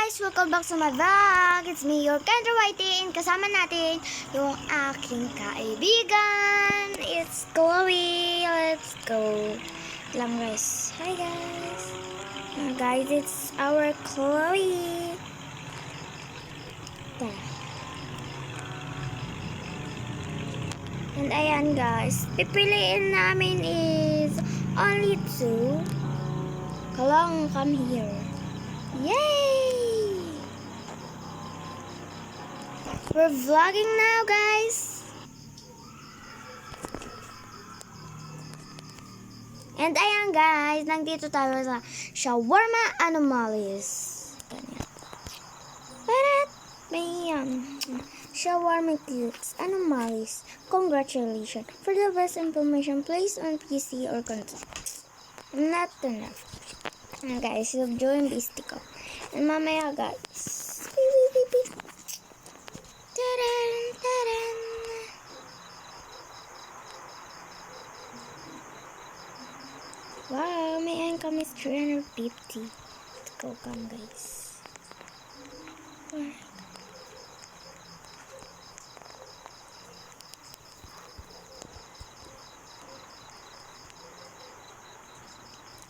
guys! Welcome back to my vlog! It's me, your Kendra Whitey, and kasama natin yung aking kaibigan. It's Chloe. Let's go. Lang guys. Hi guys. Guys, it's our Chloe. There. And ayan guys, pipiliin namin is only two. Kalong, come here. Yay! We're vlogging now, guys. And ayan, guys, nandito tayo sa Shawarma Anomalies. Ganyan. Parat! May Shawarma Cubes Anomalies. Congratulations. For the best information, place on PC or console. Not enough. Guys, join Beastie ko. And mamaya guys. Taran, taran. Wow, may income is 350. Let's go come guys.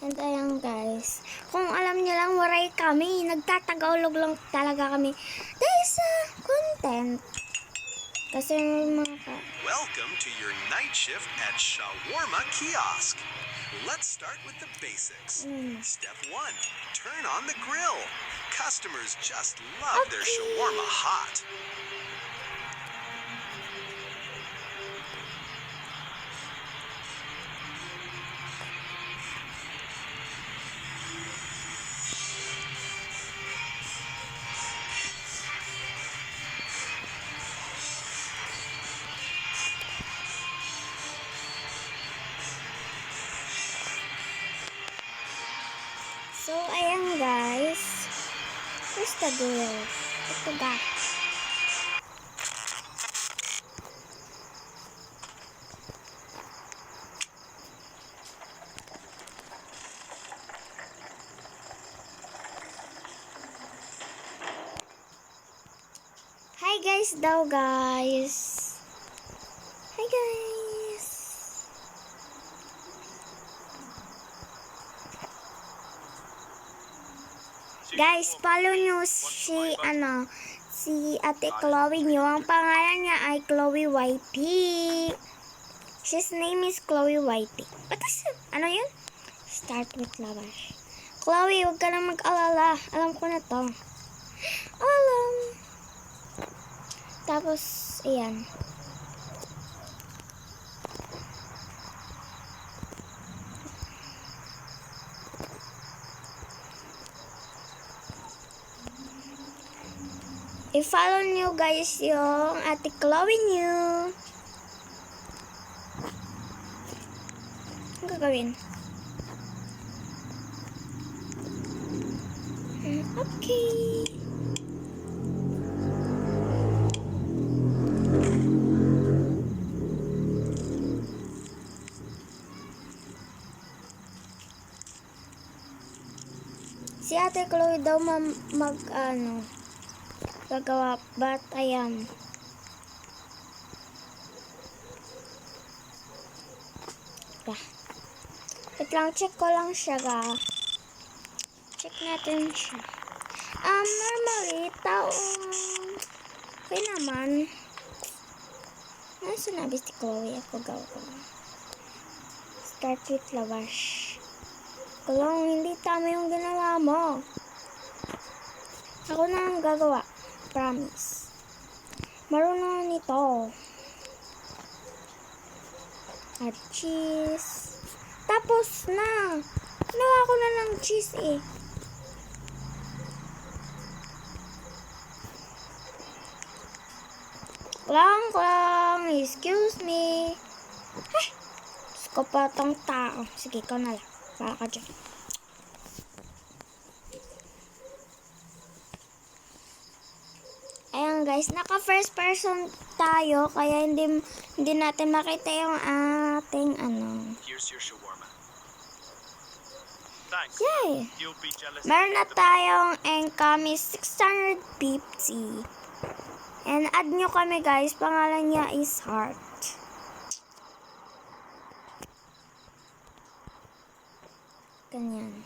And ayan guys, kung alam niyo lang, waray kami, nagtatagalog lang talaga kami dahil sa content. Kasi mga Welcome to your night shift at Shawarma Kiosk. Let's start with the basics. Step 1, turn on the grill. Customers just love their shawarma hot. So, ayan guys. Where's the grill? Ito ba? Hi guys daw guys. Hi guys. Guys, follow nyo si Ate Chloe nyo. Ang pangalan niya ay Chloe Whitey. His name is Chloe Whitey. What is it? Ano yun? Start with labash. Chloe, huwag ka na mag-alala. Alam ko na to. Alam. Tapos, ayan. I-follow nyo guys yung Ate Chloe nyo. Ang gagawin? Okay. Si Ate Chloe daw gagawa, but ayan. Wait lang, check ko lang siya check natin siya. Normally, okay naman. Ano sinabi si Chloe? Ako gawa ko lang. Start with labash. Kulong, hindi tama yung ginawa mo. Ako na ang gagawa. Promise. Marunong nito. At cheese. Tapos na. Nawa ko na ng cheese eh. Klang. Excuse me. Ay. Gusto pa tong tao. Sige, ikaw na lang. Para ka dyan. Ayan guys, naka first person tayo kaya hindi natin makita yung ating Here's your shawarma. Thanks. Yay! You'll be jealous. Meron na tayong income is 650. And add nyo kami guys. Pangalan niya is Heart. Ganyan.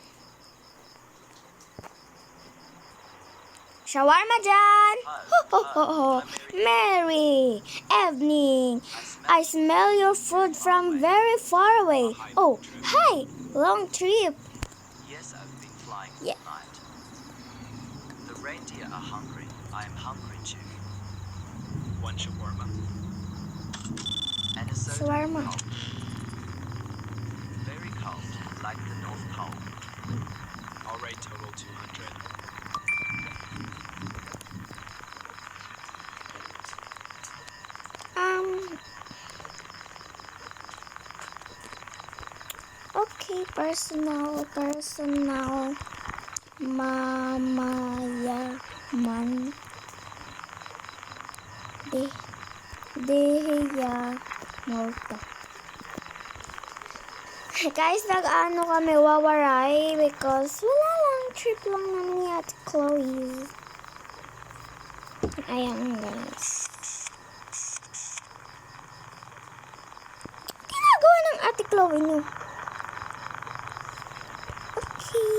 Shawarma dyan! Ho, ho, ho, ho. Merry evening! I smell your food from very far away. Oh, hi! Long trip. Yes, I've been flying all Yeah. night. The reindeer are hungry. I am hungry too. One shawarma. And a soda Shawarma. cold. Very cold, like the North Pole. All right, total 200. Okay, personal. Mamayaman. Deheya Malta. Guys, nag-ano kami wawaray because wala lang, trip lang naman ni Ate Chloe. Ayan guys. Ginagawa ng Ate Chloe nyo. Okay.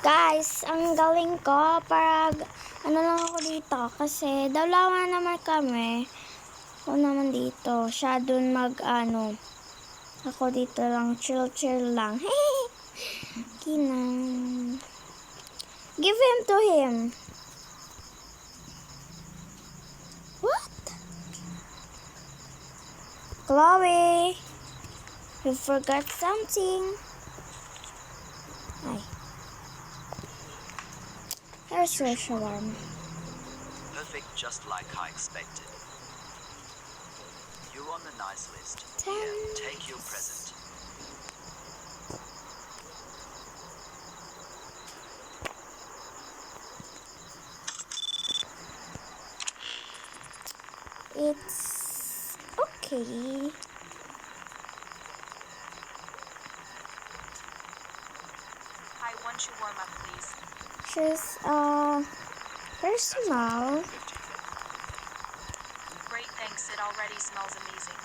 Guys, ang galing ko para ano lang ako dito kasi dalawa naman kami. Ako naman dito. Siya dun mag-ano. Ako dito lang, chill lang. Kinang. Give him to him. What? Chloe, you forgot something. Ay. Here's your shawarma. Perfect, just like I expected. You're on the nice list. Thanks. Here, take your present. It's okay. Hi, one shawarma, please. She's personal. Great, thanks. It already smells amazing.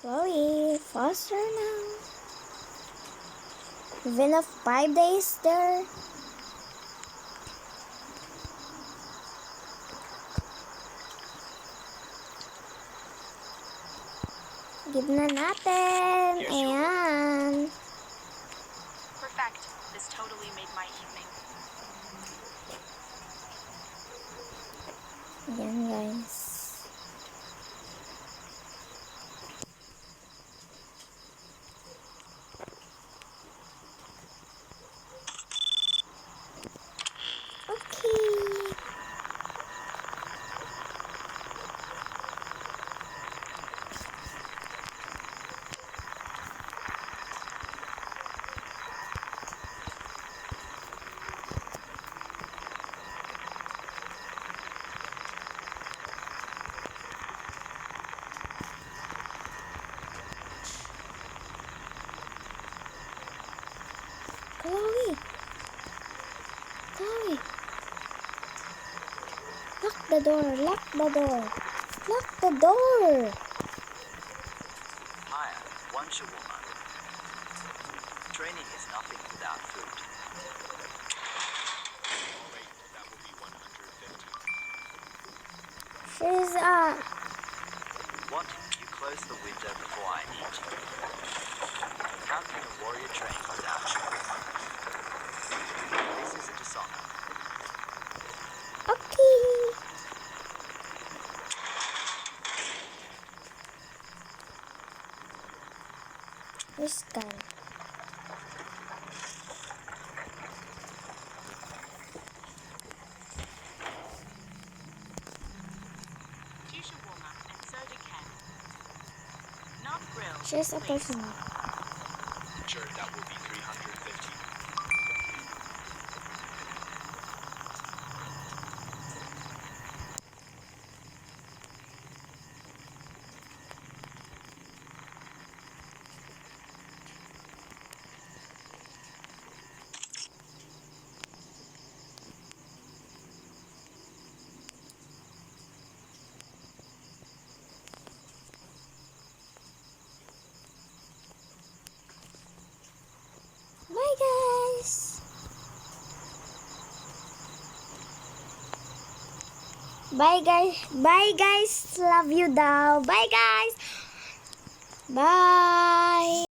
Chloe, faster now. You've been of 5 days there. Give na natin. Ayan. Perfect. This totally made my evening. Ayan guys. Okay. Chloe. Chloe. Lock the door. Lock the door. Lock the door. Higher, one shawarma. Training is nothing without food. All right, that will be 150. She's What? You close the window before I eat. How can a warrior train without shawarma? This is a dishonor. okay. Where's Kyle? Two shawarma and soda can. Not grilled. She's a please. person. Sure, that will be 350. Bye guys. Bye guys. Bye guys. Love you daw. Bye guys. Bye.